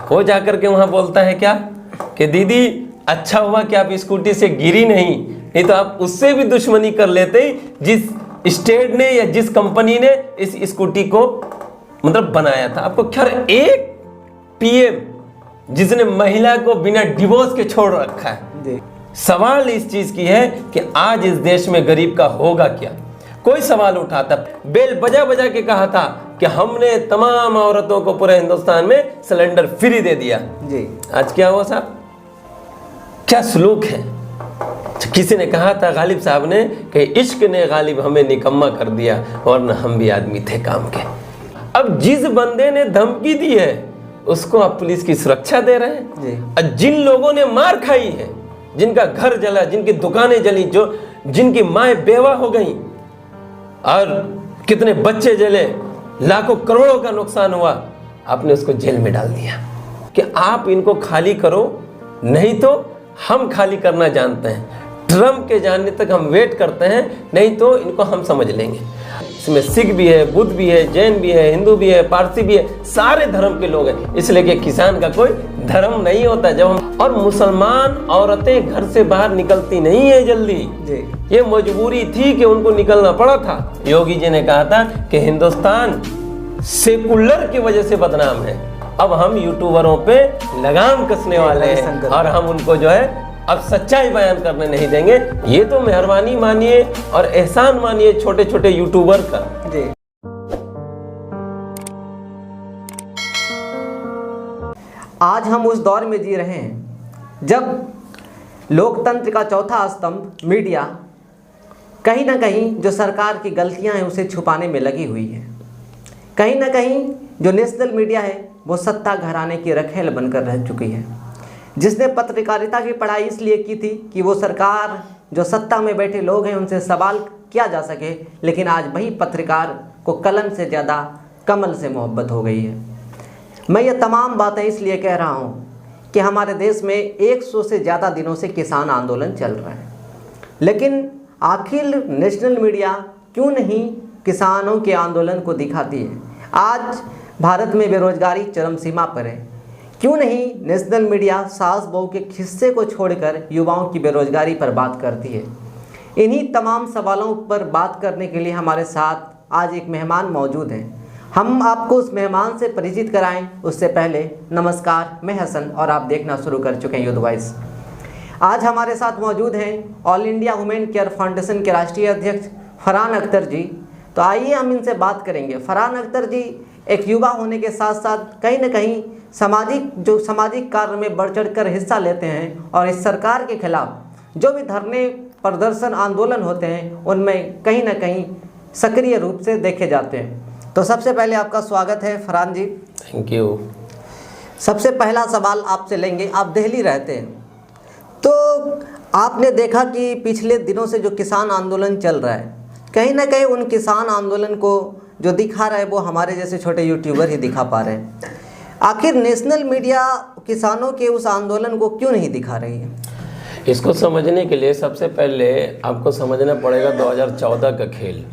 वो जाकर के वहाँ बोलता है क्या कि दीदी अच्छा हुआ कि आप स्कूटी से गिरी नहीं तो आप उससे भी दुश्मनी कर लेते जिस स्टेट ने या जिस कंपनी ने इस स्कूटी को मतलब बनाया था। आपको खैर एक पीएम जिसने महिला को बिना डिवोर्स के छोड़ रखा है। सवाल इस चीज की है कि आज इस देश में गरीब का होगा क्या। कोई सवाल उठाता, बेल बजा बजा के कहा था कि हमने तमाम औरतों को पूरे हिंदुस्तान में सिलेंडर फ्री दे दिया जी। आज क्या हुआ साहब, क्या सलूक है। किसी ने कहा था गालिब साहब ने कि इश्क ने गालिब हमें निकम्मा कर दिया वरना हम भी आदमी थे काम के। अब जिस बंदे ने धमकी दी है उसको आप पुलिस की सुरक्षा दे रहे हैं। और जिन लोगों ने मार खाई है, जिनका घर जला, जिनकी दुकानें जली, जो जिनकी माएँ बेवा हो गई और कितने बच्चे जले, लाखों करोड़ों का नुकसान हुआ, आपने उसको जेल में डाल दिया कि आप इनको खाली करो, नहीं तो हम खाली करना जानते हैं। ट्रम्प के जानने तक हम वेट करते हैं, नहीं तो इनको हम समझ लेंगे। इसमें सिख भी है, बुद्ध भी है, जैन भी है, हिंदू भी है, पारसी भी है, सारे धर्म के लोग हैं। इसलिए कि किसान का कोई धर्म नहीं होता। जब हम और मुसलमान औरतें घर से बाहर निकलती नहीं है जल्दी, ये मजबूरी थी कि उनको निकलना पड़ा था। योगी जी ने कहा था कि हिंदुस्तान सेकुलर की वजह से बदनाम है। अब हम यूट्यूबरों पे लगाम कसने वाले हैं और हम उनको जो है अब सच्चाई बयान करने नहीं देंगे। ये तो मेहरबानी मानिए और एहसान मानिए छोटे छोटे यूट्यूबर का। आज हम उस दौर में जी रहे हैं जब लोकतंत्र का चौथा स्तंभ मीडिया कहीं ना कहीं जो सरकार की गलतियां हैं उसे छुपाने में लगी हुई है। कहीं ना कहीं जो नेशनल मीडिया है वो सत्ता घराने की रखेल बनकर रह चुकी है। जिसने पत्रकारिता की पढ़ाई इसलिए की थी कि वो सरकार जो सत्ता में बैठे लोग हैं उनसे सवाल किया जा सके, लेकिन आज वही पत्रकार को कलम से ज़्यादा कमल से मोहब्बत हो गई है। मैं ये तमाम बातें इसलिए कह रहा हूँ कि हमारे देश में 100 से ज़्यादा दिनों से किसान आंदोलन चल रहा है, लेकिन आखिर नेशनल मीडिया क्यों नहीं किसानों के आंदोलन को दिखाती है। आज भारत में बेरोजगारी चरम सीमा पर है, क्यों नहीं नेशनल मीडिया सास बहू के किस्से को छोड़कर युवाओं की बेरोजगारी पर बात करती है। इन्हीं तमाम सवालों पर बात करने के लिए हमारे साथ आज एक मेहमान मौजूद हैं। हम आपको उस मेहमान से परिचित कराएं उससे पहले नमस्कार, मैं हसन और आप देखना शुरू कर चुके हैं यूथ वॉइस। आज हमारे साथ मौजूद हैं all India women care foundation के राष्ट्रीय अध्यक्ष फरहान अख्तर जी। तो आइए हम इनसे बात करेंगे। फरहान अख्तर जी एक युवा होने के साथ साथ कहीं ना कहीं सामाजिक कार्य में बढ़ चढ़ कर हिस्सा लेते हैं और इस सरकार के खिलाफ जो भी धरने, प्रदर्शन, आंदोलन होते हैं उनमें कहीं ना कहीं सक्रिय रूप से देखे जाते हैं। तो सबसे पहले आपका स्वागत है फरहान जी। Thank you. सबसे पहला सवाल आपसे लेंगे, आप दिल्ली रहते हैं, तो आपने देखा कि पिछले दिनों से जो किसान आंदोलन चल रहा है, कहीं ना कहीं उन किसान आंदोलन को जो दिखा रहा है वो हमारे जैसे छोटे यूट्यूबर ही दिखा पा रहे हैं। आखिर नेशनल मीडिया किसानों के उस आंदोलन को क्यों नहीं दिखा रही है? इसको समझने के लिए सबसे पहले आपको समझना पड़ेगा 2014 का खेल।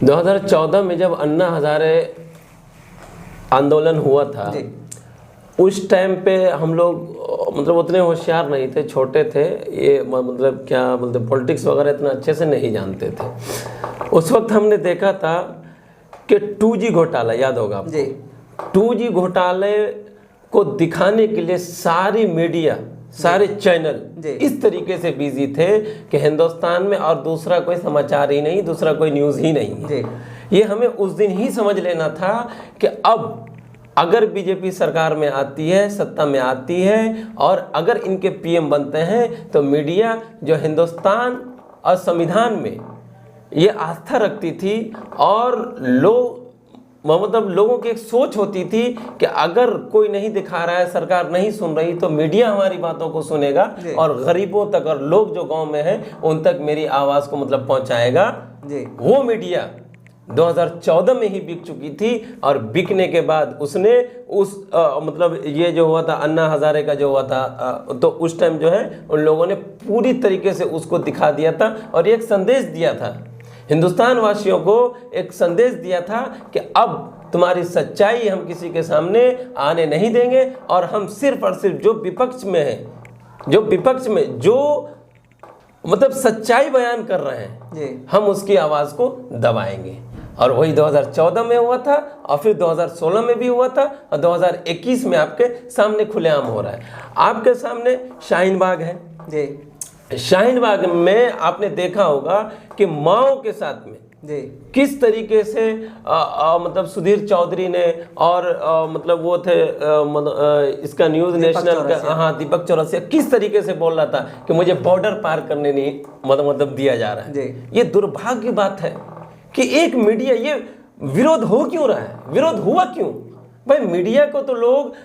2014 में जब अन्ना हजारे आंदोलन हुआ था, उस टाइम पे हम लोग मतलब उतने होशियार नहीं थे, छोटे थे, ये मतलब क्या बोलते पॉलिटिक्स वगैरह इतना अच्छे से नहीं जानते थे। उस वक्त हमने देखा था कि 2G घोटाला, याद होगा आपको, 2G घोटाले को दिखाने के लिए सारी मीडिया, सारे चैनल इस तरीके से बिजी थे कि हिंदुस्तान में और दूसरा कोई समाचार ही नहीं, दूसरा कोई न्यूज़ ही नहीं है। ये हमें उस दिन ही समझ लेना था कि अब अगर बीजेपी सरकार में आती है, सत्ता में आती है और अगर इनके पीएम बनते हैं तो मीडिया जो हिंदुस्तान और संविधान में ये आस्था रखती थी और लोगों की एक सोच होती थी कि अगर कोई नहीं दिखा रहा है, सरकार नहीं सुन रही, तो मीडिया हमारी बातों को सुनेगा और गरीबों तक और लोग जो गांव में हैं उन तक मेरी आवाज़ को मतलब पहुंचाएगा। वो मीडिया 2014 में ही बिक चुकी थी और बिकने के बाद उसने मतलब ये जो हुआ था अन्ना हजारे का जो हुआ था, तो उस टाइम जो है उन लोगों ने पूरी तरीके से उसको दिखा दिया था और एक संदेश दिया था हिंदुस्तान वासियों को, एक संदेश दिया था कि अब तुम्हारी सच्चाई हम किसी के सामने आने नहीं देंगे, और हम सिर्फ और सिर्फ जो विपक्ष में है, जो विपक्ष में जो मतलब सच्चाई बयान कर रहे हैं, हम उसकी आवाज़ को दबाएंगे। और वही 2014 में हुआ था, और फिर 2016 में भी हुआ था, और 2021 में आपके सामने खुलेआम हो रहा है। आपके सामने शाहीन बाग है जी। शाहीन बाग में आपने देखा होगा कि माओ के साथ में जी किस तरीके से मतलब सुधीर चौधरी ने और मतलब वो थे इसका न्यूज़ नेशनल का, हाँ, दीपक चौरसिया, किस तरीके से बोल रहा था कि मुझे बॉर्डर पार करने नहीं मतलब दिया जा रहा है। ये दुर्भाग्य की बात है कि एक मीडिया, ये विरोध हो क्यों रहा है, विरोध हुआ क्यों? भाई मीडिया को तो लोग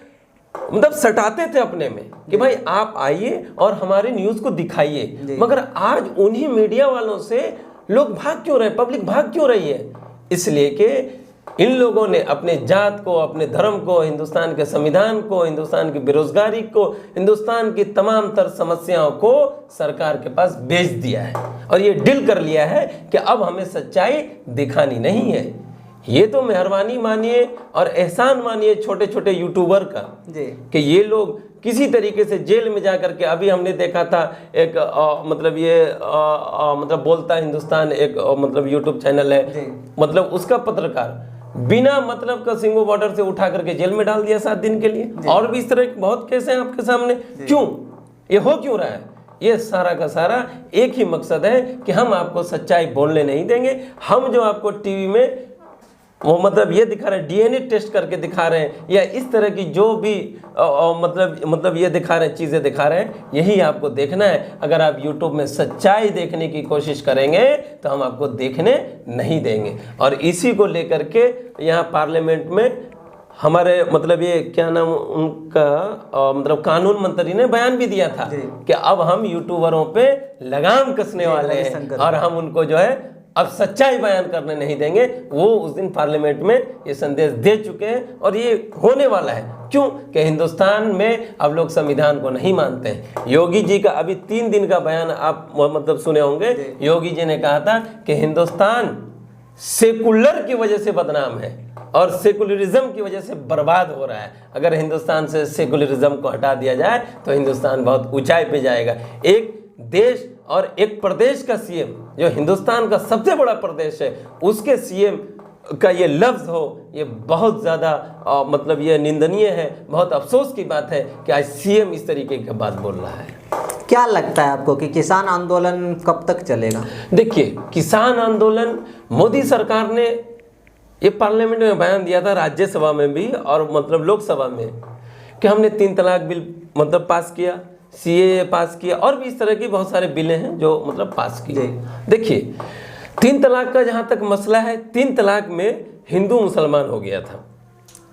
मतलब सटाते थे अपने में कि भाई आप आइए और हमारे न्यूज़ को दिखाइए, मगर आज उन्हीं मीडिया वालों से लोग भाग क्यों रहे, पब्लिक भाग क्यों रही है? इसलिए कि इन लोगों ने अपने जात को, अपने धर्म को, हिंदुस्तान के संविधान को, हिंदुस्तान की बेरोजगारी को, हिंदुस्तान की तमाम तर समस्याओं को सरकार के पास भेज दिया है, और ये डील कर लिया है कि अब हमें सच्चाई दिखानी नहीं है। ये तो मेहरबानी मानिए और एहसान मानिए छोटे छोटे यूट्यूबर का कि ये लोग किसी तरीके से जेल में जाकर के, अभी हमने देखा था एक मतलब ये मतलब बोलता हिंदुस्तान एक मतलब यूट्यूब चैनल है, मतलब उसका पत्रकार बिना मतलब का सिंगो बॉर्डर से उठा करके जेल में डाल दिया 7 दिन के लिए। और भी इस तरह के बहुत केस हैं आपके सामने। क्यों ये हो क्यों रहा है? ये सारा का सारा एक ही मकसद है कि हम आपको सच्चाई बोलने नहीं देंगे। हम जो आपको टीवी में वो मतलब ये दिखा रहे हैं, डीएनए टेस्ट करके दिखा रहे हैं, या इस तरह की जो भी मतलब ये दिखा रहे हैं, चीज़ें दिखा रहे हैं, यही आपको देखना है। अगर आप यूट्यूब में सच्चाई देखने की कोशिश करेंगे तो हम आपको देखने नहीं देंगे। और इसी को लेकर के यहाँ पार्लियामेंट में हमारे मतलब ये क्या नाम उनका मतलब कानून मंत्री ने बयान भी दिया था कि अब हम यूट्यूबरों पे लगाम कसने वाले हैं, और हम उनको जो है अब सच्चाई बयान करने नहीं देंगे। वो उस दिन पार्लियामेंट में ये संदेश दे चुके हैं, और ये होने वाला है। क्यों कि हिंदुस्तान में अब लोग संविधान को नहीं मानते हैं। योगी जी का अभी 3 दिन का बयान आप मतलब सुने होंगे। योगी जी ने कहा था कि हिंदुस्तान सेकुलर की वजह से बदनाम है और सेकुलरिज्म की वजह से बर्बाद हो रहा है। अगर हिंदुस्तान से सेकुलरिज्म को हटा दिया जाए तो हिंदुस्तान बहुत ऊंचाई पे जाएगा। एक देश और एक प्रदेश का सीएम, जो हिंदुस्तान का सबसे बड़ा प्रदेश है, उसके सीएम का ये लफ्ज़ हो, ये बहुत ज़्यादा मतलब ये निंदनीय है। बहुत अफसोस की बात है कि आज सीएम इस तरीके की बात बोल रहा है। क्या लगता है आपको कि किसान आंदोलन कब तक चलेगा? देखिए, किसान आंदोलन मोदी सरकार ने ये पार्लियामेंट में बयान दिया था, राज्यसभा में भी और मतलब लोकसभा में, कि हमने 3 तलाक बिल मतलब पास किया, सीएए पास किया, और भी इस तरह की बहुत सारे बिलें हैं जो मतलब पास किए। देखिए, 3 तलाक का जहाँ तक मसला है, 3 तलाक में हिंदू मुसलमान हो गया था,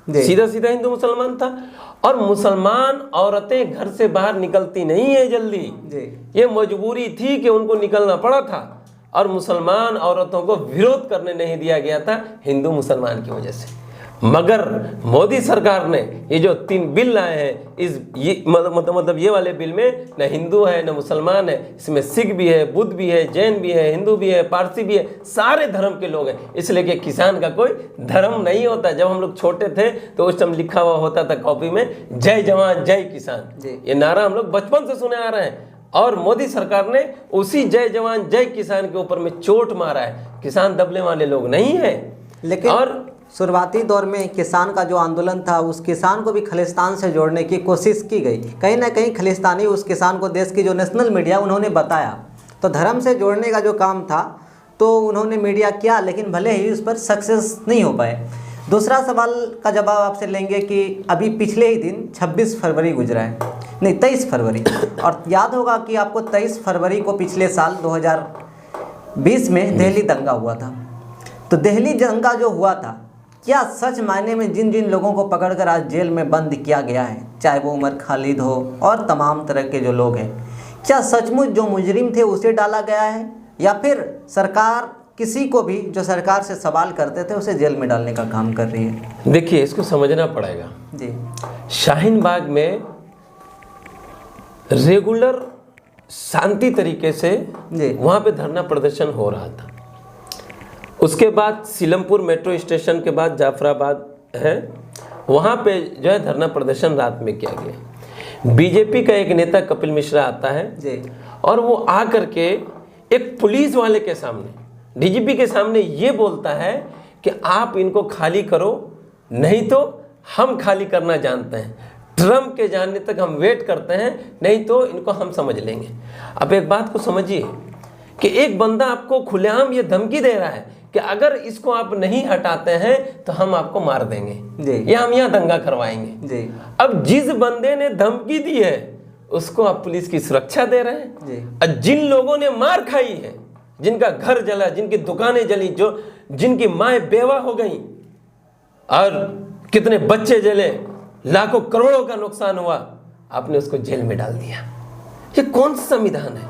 सीधा सीधा हिंदू मुसलमान था। और मुसलमान औरतें घर से बाहर निकलती नहीं है जल्दी, ये मजबूरी थी कि उनको निकलना पड़ा था, और मुसलमान औरतों को विरोध करने नहीं दिया गया था हिंदू मुसलमान की वजह से। मगर मोदी सरकार ने ये जो 3 बिल लाए हैं, इस ये मतलब ये वाले बिल में न हिंदू है न मुसलमान है, इसमें सिख भी है, बुद्ध भी है, जैन भी है, हिंदू भी है, पारसी भी है, सारे धर्म के लोग हैं। इसलिए कि किसान का कोई धर्म नहीं होता। जब हम लोग छोटे थे तो उस टाइम लिखा हुआ होता था कॉपी में, जय जवान जय किसान। ये नारा हम लोग बचपन से सुने आ रहे हैं, और मोदी सरकार ने उसी जय जवान जय किसान के ऊपर में चोट मारा है। किसान दबने वाले लोग नहीं है। लेकिन और शुरुआती दौर में किसान का जो आंदोलन था, उस किसान को भी खालिस्तान से जोड़ने की कोशिश की गई। कहीं ना कहीं खालिस्तानी उस किसान को देश की जो नेशनल मीडिया उन्होंने बताया, तो धर्म से जोड़ने का जो काम था तो उन्होंने मीडिया किया, लेकिन भले ही उस पर सक्सेस नहीं हो पाए। दूसरा सवाल का जवाब आपसे लेंगे कि अभी पिछले ही दिन 26 फरवरी गुजरा है, नहीं 23 फरवरी, और याद होगा कि आपको 23 फरवरी को पिछले साल 2020 में दिल्ली दंगा हुआ था। तो दिल्ली दंगा जो हुआ था, क्या सच मायने में जिन जिन लोगों को पकड़कर आज जेल में बंद किया गया है, चाहे वो उमर खालिद हो और तमाम तरह के जो लोग हैं, क्या सचमुच जो मुजरिम थे उसे डाला गया है, या फिर सरकार किसी को भी जो सरकार से सवाल करते थे उसे जेल में डालने का काम कर रही है? देखिए, इसको समझना पड़ेगा जी। शाहीन बाग में रेगुलर शांति तरीके से वहाँ पे धरना प्रदर्शन हो रहा था। उसके बाद सीलमपुर मेट्रो स्टेशन के बाद जाफराबाद है, वहाँ पे जो है धरना प्रदर्शन रात में किया गया। बीजेपी का एक नेता कपिल मिश्रा आता है जी। और वो आ करके एक पुलिस वाले के सामने, डीजीपी के सामने ये बोलता है कि आप इनको खाली करो, नहीं तो हम खाली करना जानते हैं, ट्रम्प के जानने तक हम वेट करते हैं, नहीं तो इनको हम समझ लेंगे। अब एक बात को समझिए कि एक बंदा आपको खुलेआम ये धमकी दे रहा है कि अगर इसको आप नहीं हटाते हैं तो हम आपको मार देंगे या हम यहाँ दंगा करवाएंगे जी। अब जिस बंदे ने धमकी दी है उसको आप पुलिस की सुरक्षा दे रहे हैं जी। और जिन लोगों ने मार खाई है, जिनका घर जला, जिनकी दुकानें जली, जो जिनकी माएँ बेवा हो गई और कितने बच्चे जले, लाखों करोड़ों का नुकसान हुआ, आपने उसको जेल में डाल दिया। ये कौन सा संविधान है,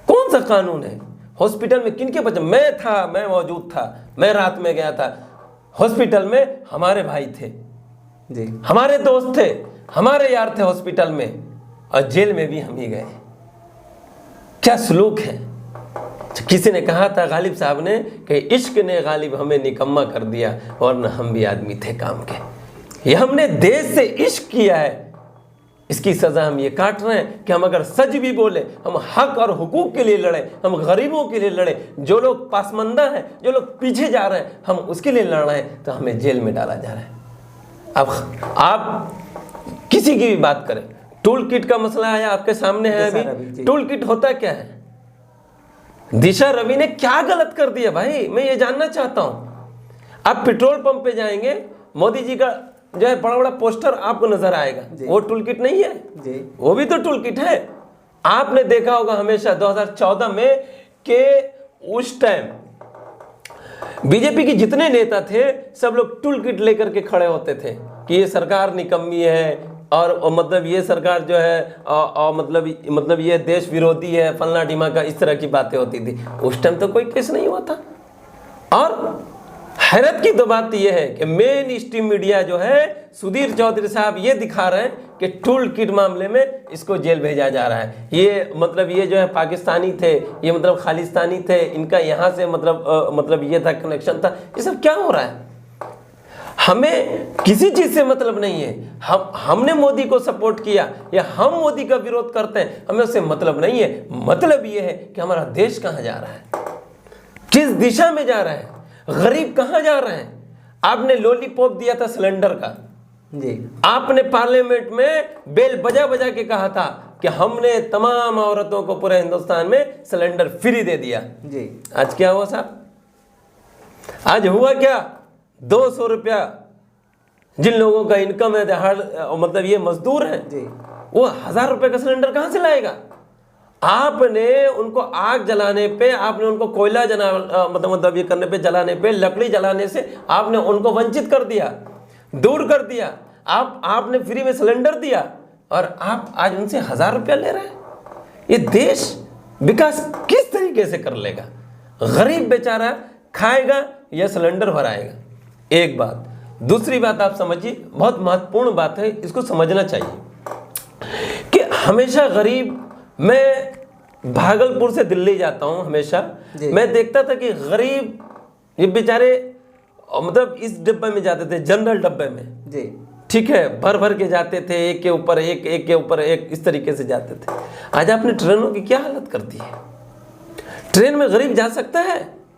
कौन सा कानून है? हॉस्पिटल में किनके बच्चे? मैं मौजूद था, मैं रात में गया था हॉस्पिटल में, हमारे भाई थे जी, हमारे दोस्त थे, हमारे यार थे हॉस्पिटल में, और जेल में भी हम ही गए। क्या सलूक है? किसी ने कहा था गालिब साहब ने कि इश्क ने गालिब हमें निकम्मा कर दिया, वरना हम भी आदमी थे काम के। ये हमने देश से इश्क किया है, इसकी सजा हम ये काट रहे हैं कि हम अगर सच भी बोले, हम हक और हुकूक के लिए लड़े, हम गरीबों के लिए लड़े, जो लोग पासमंदा हैं, जो लोग पीछे जा रहे हैं, हम उसके लिए लड़ रहे हैं, तो हमें जेल में डाला जा रहा है। अब आप किसी की भी बात करें, टूल किट का मसला आया आपके सामने है अभी। टूल किट होता क्या है? दिशा रवि ने क्या गलत कर दिया भाई, मैं ये जानना चाहता हूं। आप पेट्रोल पंप पे जाएंगे, मोदी जी का जो है बड़ा बड़ा पोस्टर आपको नजर आएगा, वो टूल किट नहीं है जी। वो भी तो टूल किट है। आपने देखा होगा हमेशा 2014 में कि उस टाइम बीजेपी के जितने नेता थे सब लोग टूल किट लेकर के खड़े होते थे कि ये सरकार निकम्मी है, और मतलब ये सरकार जो है और मतलब ये देश विरोधी है, फलना ढीमा का, इस तरह की बातें होती थी। उस टाइम तो कोई केस नहीं हुआ था। और हैरत की तो बात यह है कि मेन स्ट्रीम मीडिया जो है, सुधीर चौधरी साहब ये दिखा रहे हैं कि टूल किट मामले में इसको जेल भेजा जा रहा है। ये जो है पाकिस्तानी थे, ये मतलब खालिस्तानी थे, इनका यहाँ से मतलब ये था, कनेक्शन था। ये सब क्या हो रहा है? हमें किसी चीज से मतलब नहीं है। हमने मोदी को सपोर्ट किया या हम मोदी का विरोध करते हैं, हमें उससे मतलब नहीं है। मतलब ये है कि हमारा देश कहाँ जा रहा है, किस दिशा में जा रहा है, गरीब कहाँ जा रहे हैं। आपने लॉलीपॉप दिया था सिलेंडर का जी। आपने पार्लियामेंट में बेल बजा बजा के कहा था कि हमने तमाम औरतों को पूरे हिंदुस्तान में सिलेंडर फ्री दे दिया जी। आज क्या हुआ साहब? आज हुआ क्या? 200 रुपया जिन लोगों का इनकम है, मतलब ये मजदूर है, वो 1000 रुपए का सिलेंडर कहां से लाएगा? आपने उनको आग जलाने पे, आपने उनको कोयला मतलब ये करने पे, जलाने पे, लकड़ी जलाने से आपने उनको वंचित कर दिया, दूर कर दिया। आपने फ्री में सिलेंडर दिया और आप आज उनसे 1000 रुपया ले रहे हैं। ये देश विकास किस तरीके से कर लेगा? गरीब बेचारा खाएगा या सिलेंडर भराएगा? एक बात। दूसरी बात आप समझिए, बहुत महत्वपूर्ण बात है, इसको समझना चाहिए कि हमेशा गरीब, मैं भागलपुर से दिल्ली जाता हूं, हमेशा मैं देखता था कि गरीब ये बेचारे मतलब इस डब्बे में जाते थे, जनरल डब्बे में जी, ठीक है, भर भर के जाते थे, एक के ऊपर एक, एक के ऊपर एक, इस तरीके से जाते थे। आज आपने ट्रेनों की क्या हालत कर दी है? ट्रेन में गरीब जा सकता है?